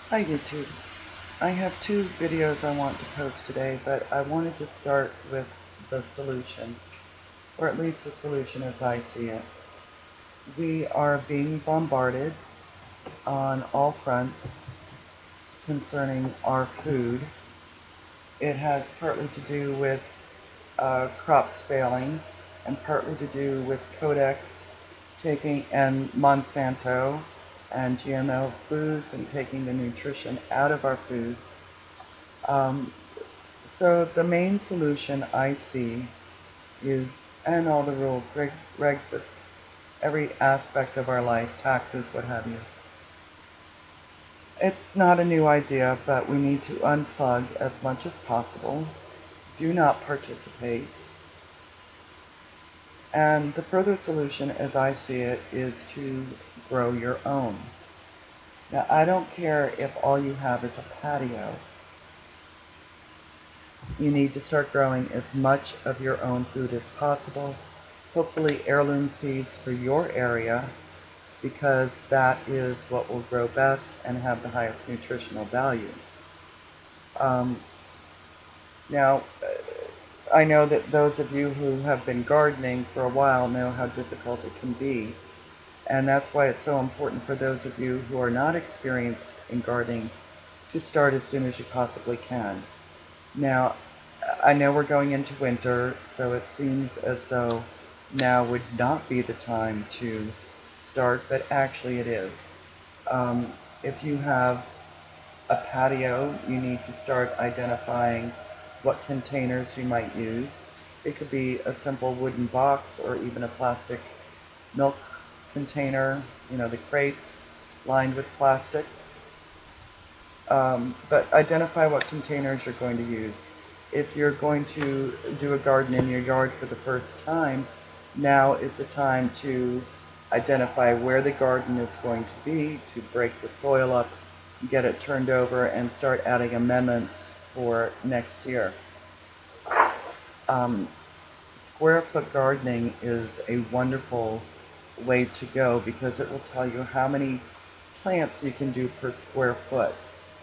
Hi YouTube. I have two videos I want to post today, but I wanted to start with the solution, or at least the solution as I see it. We are being bombarded on all fronts concerning our food. It has partly to do with crops failing and partly to do with Codex taking and Monsanto and GMO foods and taking the nutrition out of our food. Um, So the main solution I see is, and all the rules, regs, every aspect of our life, taxes, what have you. It's not a new idea, but we need to unplug as much as possible. Do not participate. And the further solution, as I see it, is to grow your own. Now, I don't care if all you have is a patio. You need to start growing as much of your own food as possible, hopefully heirloom seeds for your area, because that is what will grow best and have the highest nutritional value. Um, now, I know that those of you who have been gardening for a while know how difficult it can be, and that's why it's so important for those of you who are not experienced in gardening to start as soon as you possibly can. Now, I know we're going into winter, so it seems as though now would not be the time to start, but actually it is. If you have a patio, you need to start identifying what containers you might use. It could be a simple wooden box or even a plastic milk container, the crates lined with plastic. But identify what containers you're going to use. If you're going to do a garden in your yard for the first time, now is the time to identify where the garden is going to be, to break the soil up, get it turned over, and start adding amendments for next year. Um, Square foot gardening is a wonderful way to go because it will tell you how many plants you can do per square foot.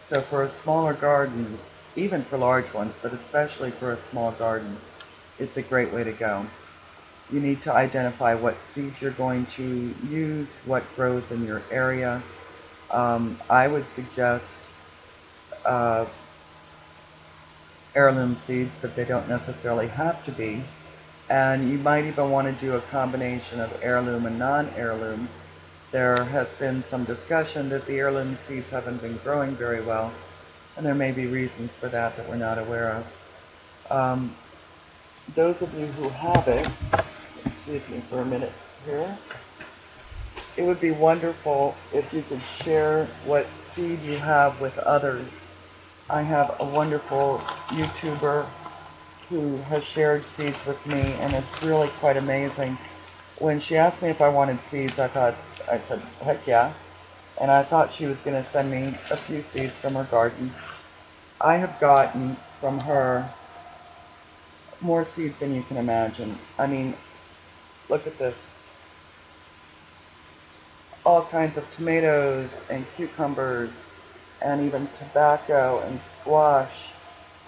So for a smaller garden, even for large ones, but especially for a small garden, it's a great way to go. You need to identify what seeds you're going to use, what grows in your area. I would suggest uh, heirloom seeds, but they don't necessarily have to be. And you might even want to do a combination of heirloom and non-heirloom. There has been some discussion that the heirloom seeds haven't been growing very well, and there may be reasons for that that we're not aware of. Those of you who have it, excuse me for a minute here, it would be wonderful if you could share what seed you have with others. I have a wonderful YouTuber who has shared seeds with me, and it's really quite amazing. When she asked me if I wanted seeds, I said, heck yeah. And I thought she was going to send me a few seeds from her garden. I have gotten from her more seeds than you can imagine. I mean, look at this. All kinds of tomatoes and cucumbers and even tobacco and squash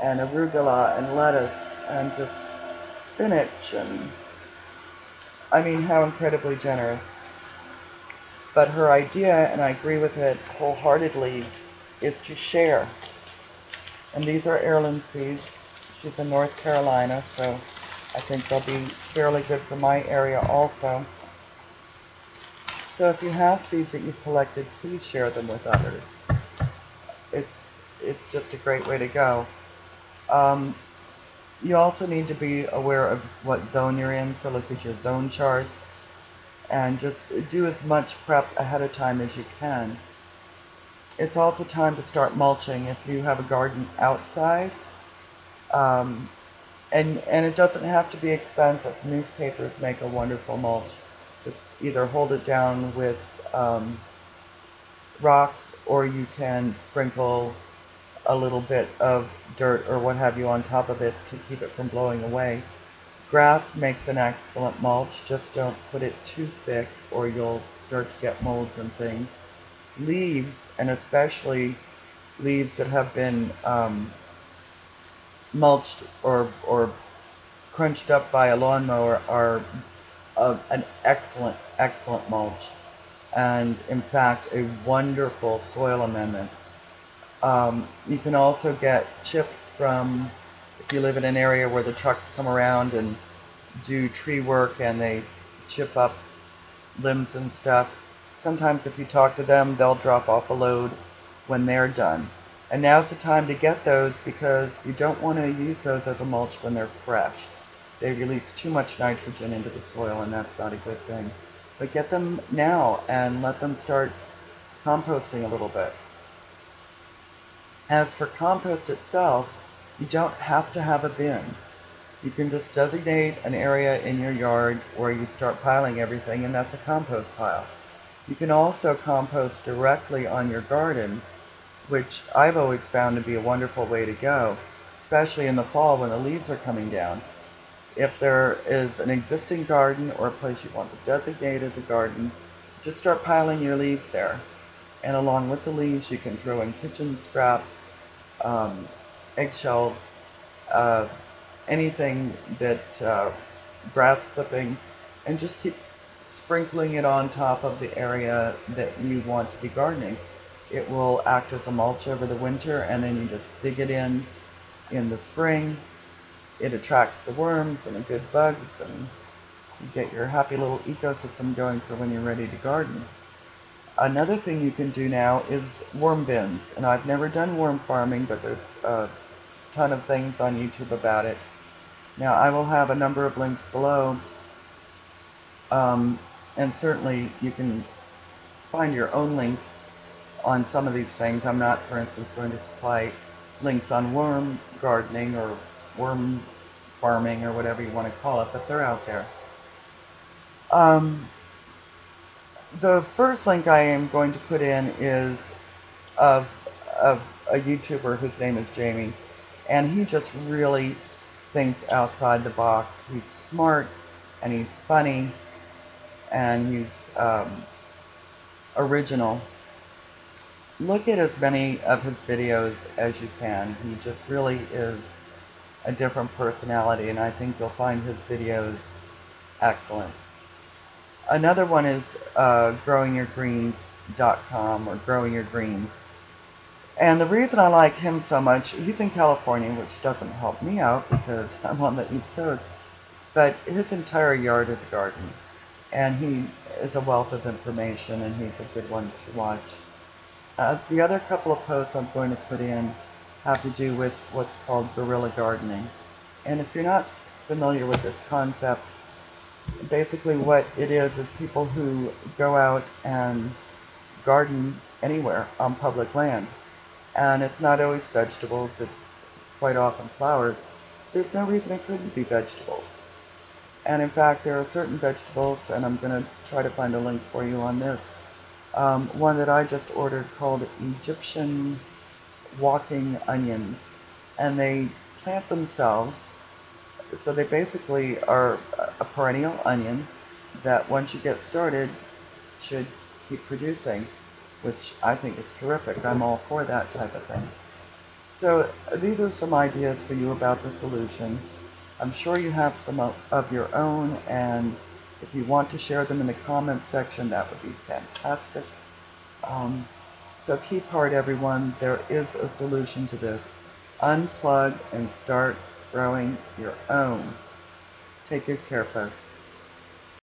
and arugula and lettuce and just spinach and I mean, how incredibly generous. But her idea, and I agree with it wholeheartedly, is to share. And these are heirloom seeds. She's in North Carolina, so I think they'll be fairly good for my area also. So if you have seeds that you've collected, please share them with others. It's, it's just a great way to go. Um, you also need to be aware of what zone you're in, so look at your zone charts and just do as much prep ahead of time as you can. It's also time to start mulching if you have a garden outside. Um, and it doesn't have to be expensive. Newspapers make a wonderful mulch. Just either hold it down with rocks or you can sprinkle a little bit of dirt or what have you on top of it to keep it from blowing away. Grass makes an excellent mulch. Just don't put it too thick or you'll start to get molds and things. Leaves, and especially leaves that have been mulched or crunched up by a lawnmower are an excellent mulch, and in fact a wonderful soil amendment. You can also get chips from, if you live in an area where the trucks come around and do tree work and they chip up limbs and stuff. Sometimes if you talk to them, they'll drop off a load when they're done. And now's the time to get those because you don't want to use those as a mulch when they're fresh. They release too much nitrogen into the soil and that's not a good thing. But get them now and let them start composting a little bit. As for compost itself, you don't have to have a bin. You can just designate an area in your yard where you start piling everything, and that's a compost pile. You can also compost directly on your garden, which I've always found to be a wonderful way to go, especially in the fall when the leaves are coming down. If there is an existing garden or a place you want to designate as a garden, just start piling your leaves there. And along with the leaves, you can throw in kitchen scraps, um, eggshells, uh, anything that grass clippings, and just keep sprinkling it on top of the area that you want to be gardening. It will act as a mulch over the winter, and then you just dig it in the spring. It attracts the worms and the good bugs, and you get your happy little ecosystem going for when you're ready to garden. Another thing you can do now is worm bins, and I've never done worm farming, but there's a ton of things on YouTube about it. Now, I will have a number of links below, and certainly you can find your own links on some of these things. I'm not, for instance, going to supply links on worm gardening or worm farming or whatever you want to call it, but they're out there. The first link I am going to put in is of, of a YouTuber whose name is Jamie, and he just really thinks outside the box. He's smart, and he's funny, and he's original. Look at as many of his videos as you can. He just really is a different personality, and I think you'll find his videos excellent. Another one is growingyourgreens.com or growingyourgreens. And the reason I like him so much, he's in California, which doesn't help me out because I'm on the East Coast, but his entire yard is a garden. And he is a wealth of information, and he's a good one to watch. The other couple of posts I'm going to put in have to do with what's called guerrilla gardening. And if you're not familiar with this concept, basically what it is people who go out and garden anywhere on public land. And it's not always vegetables, it's quite often flowers. There's no reason it couldn't be vegetables. And in fact, there are certain vegetables, and I'm going to try to find a link for you on this. One that I just ordered called Egyption walking onions. And they plant themselves, so they basically are a perennial onion that once you get started should keep producing, which I think is terrific. I'm all for that type of thing. So these are some ideas for you about the solution. I'm sure you have some of your own, and if you want to share them in the comments section, that would be fantastic. So keep heart, everyone. There is a solution to this. Unplug and start growing your own. Take good care, folks.